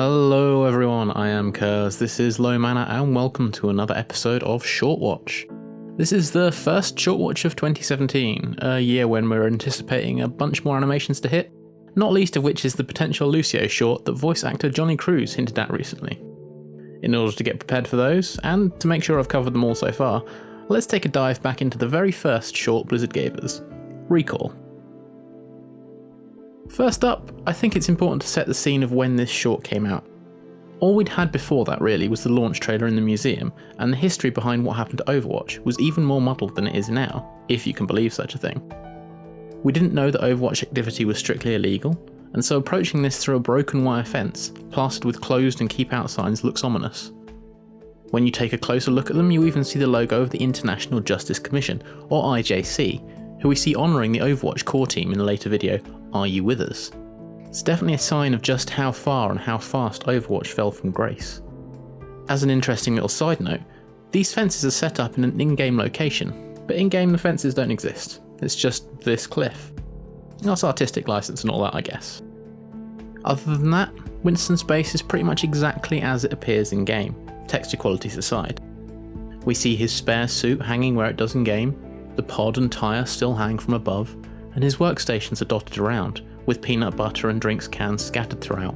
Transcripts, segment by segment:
Hello everyone, I am Kurze, this is Low Mana and welcome to another episode of Shortwatch. This is the first Shortwatch of 2017, a year when we're anticipating a bunch more animations to hit, not least of which is the potential Lucio short that voice actor Jonny Cruz hinted at recently. In order to get prepared for those, and to make sure I've covered them all so far, let's take a dive back into the very first short Blizzard gave us, Recall. First up, I think it's important to set the scene of when this short came out. All we'd had before that really was the launch trailer in the museum, and the history behind what happened to Overwatch was even more muddled than it is now, if you can believe such a thing. We didn't know that Overwatch activity was strictly illegal, and so approaching this through a broken wire fence, plastered with closed and keep out signs, looks ominous. When you take a closer look at them, you even see the logo of the International Justice Commission, or IJC, who we see honouring the Overwatch core team in the later video, Are You With Us? It's definitely a sign of just how far and how fast Overwatch fell from grace. As an interesting little side note, these fences are set up in an in-game location, but in-game the fences don't exist, it's just this cliff. That's artistic license and all that, I guess. Other than that, Winston's base is pretty much exactly as it appears in-game, texture qualities aside. We see his spare suit hanging where it does in-game, the pod and tyre still hang from above, and his workstations are dotted around, with peanut butter and drinks cans scattered throughout.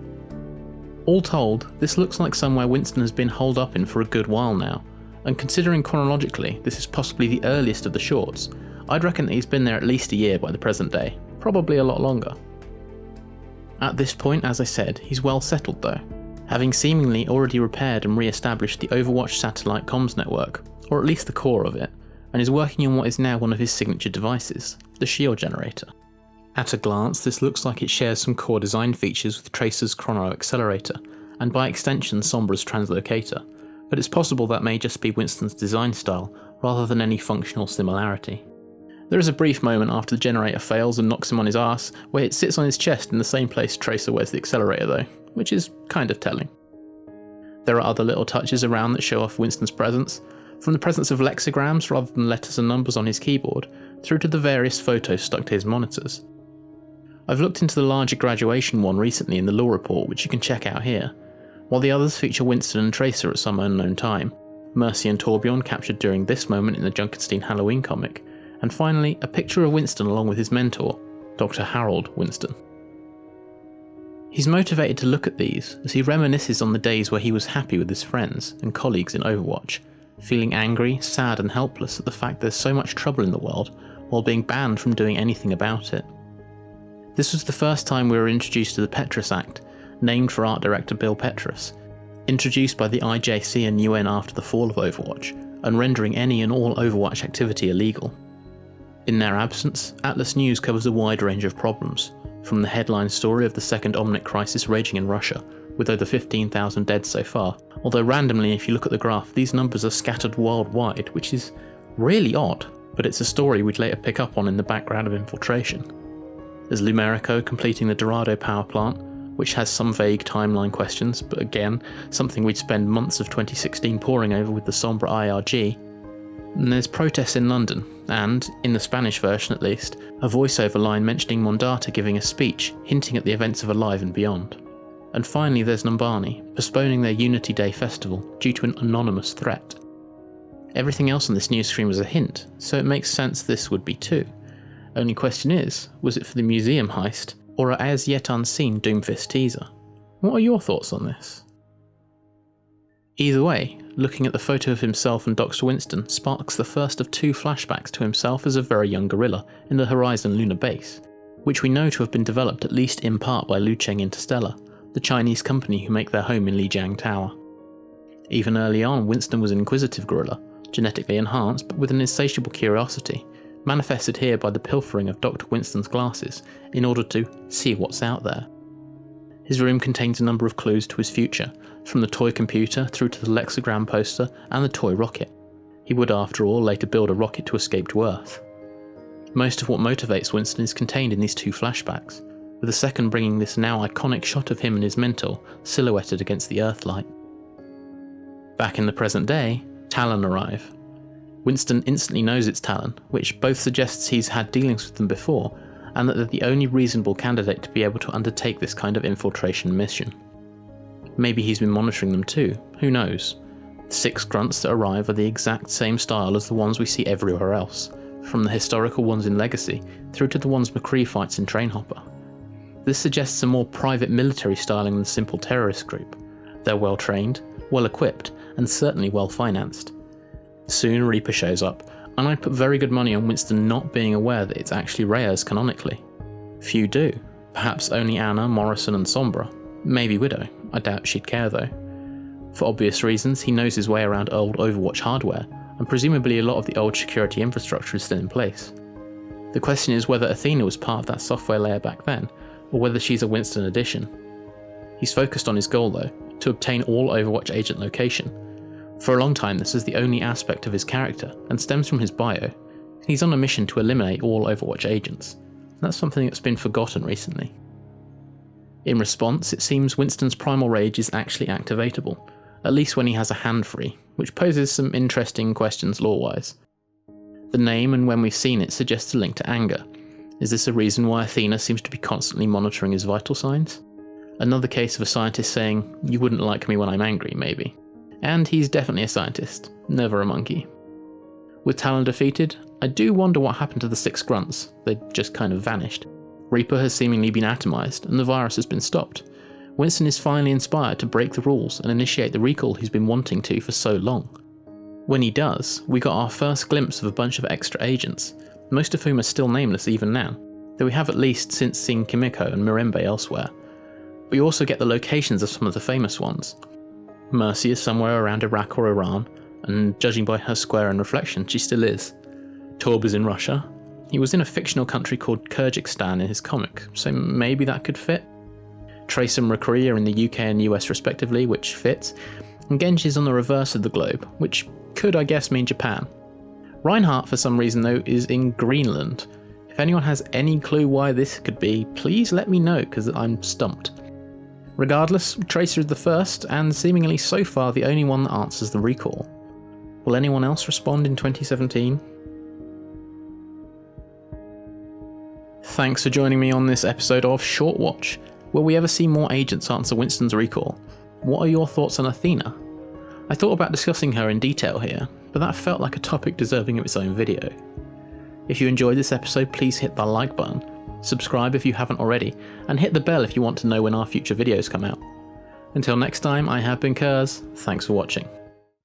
All told, this looks like somewhere Winston has been holed up in for a good while now, and considering chronologically this is possibly the earliest of the shorts, I'd reckon that he's been there at least a year by the present day, probably a lot longer. At this point, as I said, he's well settled though, having seemingly already repaired and re-established the Overwatch satellite comms network, or at least the core of it, and is working on what is now one of his signature devices, the shield generator. At a glance, this looks like it shares some core design features with Tracer's chrono accelerator, and by extension Sombra's translocator, but it's possible that may just be Winston's design style, rather than any functional similarity. There is a brief moment after the generator fails and knocks him on his ass, where it sits on his chest in the same place Tracer wears the accelerator though, which is kind of telling. There are other little touches around that show off Winston's presence, from the presence of lexicograms rather than letters and numbers on his keyboard, through to the various photos stuck to his monitors. I've looked into the larger graduation one recently in the lore report, which you can check out here, while the others feature Winston and Tracer at some unknown time, Mercy and Torbjorn captured during this moment in the Junkenstein Halloween comic, and finally a picture of Winston along with his mentor, Dr. Harold Winston. He's motivated to look at these as he reminisces on the days where he was happy with his friends and colleagues in Overwatch, feeling angry, sad and helpless at the fact there's so much trouble in the world while being banned from doing anything about it. This was the first time we were introduced to the Petrus Act, named for art director Bill Petrus, introduced by the IJC and UN after the fall of Overwatch, and rendering any and all Overwatch activity illegal. In their absence, Atlas News covers a wide range of problems, from the headline story of the second Omnic crisis raging in Russia, with over 15,000 dead so far, although randomly if you look at the graph these numbers are scattered worldwide, which is really odd, but it's a story we'd later pick up on in the background of Infiltration. There's Lumerico completing the Dorado power plant, which has some vague timeline questions, but again, something we'd spend months of 2016 poring over with the Sombra IRG. And there's protests in London, and, in the Spanish version at least, a voiceover line mentioning Mondata giving a speech hinting at the events of Alive and Beyond. And finally there's Numbani, postponing their Unity Day festival due to an anonymous threat. Everything else on this news stream was a hint, so it makes sense this would be too. Only question is, was it for the museum heist, or a as yet unseen Doomfist teaser? What are your thoughts on this? Either way, looking at the photo of himself and Dr. Winston sparks the first of two flashbacks to himself as a very young gorilla in the Horizon lunar base, which we know to have been developed at least in part by Lucheng Interstellar, the Chinese company who make their home in Lijiang Tower. Even early on, Winston was an inquisitive gorilla, genetically enhanced but with an insatiable curiosity, manifested here by the pilfering of Dr. Winston's glasses in order to see what's out there. His room contains a number of clues to his future, from the toy computer through to the lexigram poster and the toy rocket. He would after all later build a rocket to escape to Earth. Most of what motivates Winston is contained in these two flashbacks, with the second bringing this now iconic shot of him and his mentor silhouetted against the Earthlight. Back in the present day, Talon arrive. Winston instantly knows it's Talon, which both suggests he's had dealings with them before, and that they're the only reasonable candidate to be able to undertake this kind of infiltration mission. Maybe he's been monitoring them too, who knows? The 6 grunts that arrive are the exact same style as the ones we see everywhere else, from the historical ones in Legacy through to the ones McCree fights in Trainhopper. This suggests a more private military styling than simple terrorist group. They're well trained, well equipped, and certainly well financed. Soon Reaper shows up, and I'd put very good money on Winston not being aware that it's actually Reyes canonically. Few do. Perhaps only Anna, Morrison and Sombra. Maybe Widow. I doubt she'd care though. For obvious reasons, he knows his way around old Overwatch hardware, and presumably a lot of the old security infrastructure is still in place. The question is whether Athena was part of that software layer back then, or whether she's a Winston addition. He's focused on his goal though, to obtain all Overwatch agent location. For a long time this is the only aspect of his character, and stems from his bio. He's on a mission to eliminate all Overwatch agents. That's something that's been forgotten recently. In response, it seems Winston's primal rage is actually activatable, at least when he has a hand free, which poses some interesting questions lore-wise. The name and when we've seen it suggests a link to anger. Is this a reason why Athena seems to be constantly monitoring his vital signs? Another case of a scientist saying, "You wouldn't like me when I'm angry, maybe." And he's definitely a scientist, never a monkey. With Talon defeated, I do wonder what happened to the 6 grunts. They just kind of vanished. Reaper has seemingly been atomized, and the virus has been stopped. Winston is finally inspired to break the rules and initiate the recall he's been wanting to for so long. When he does, we got our first glimpse of a bunch of extra agents, most of whom are still nameless even now, though we have at least since seen Kimiko and Mirembe elsewhere. We also get the locations of some of the famous ones. Mercy is somewhere around Iraq or Iran, and judging by her square and reflection, she still is. Torb is in Russia. He was in a fictional country called Kyrgyzstan in his comic, so maybe that could fit. Trace and McCree are in the UK and US respectively, which fits, and Genji's on the reverse of the globe, which could I guess mean Japan. Reinhardt for some reason though is in Greenland. If anyone has any clue why this could be, please let me know because I'm stumped. Regardless, Tracer is the first, and seemingly so far the only one that answers the recall. Will anyone else respond in 2017? Thanks for joining me on this episode of Shortwatch. Will we ever see more agents answer Winston's recall? What are your thoughts on Athena? I thought about discussing her in detail here, but that felt like a topic deserving of its own video. If you enjoyed this episode, please hit that like button, subscribe if you haven't already, and hit the bell if you want to know when our future videos come out. Until next time, I have been Kurze, thanks for watching.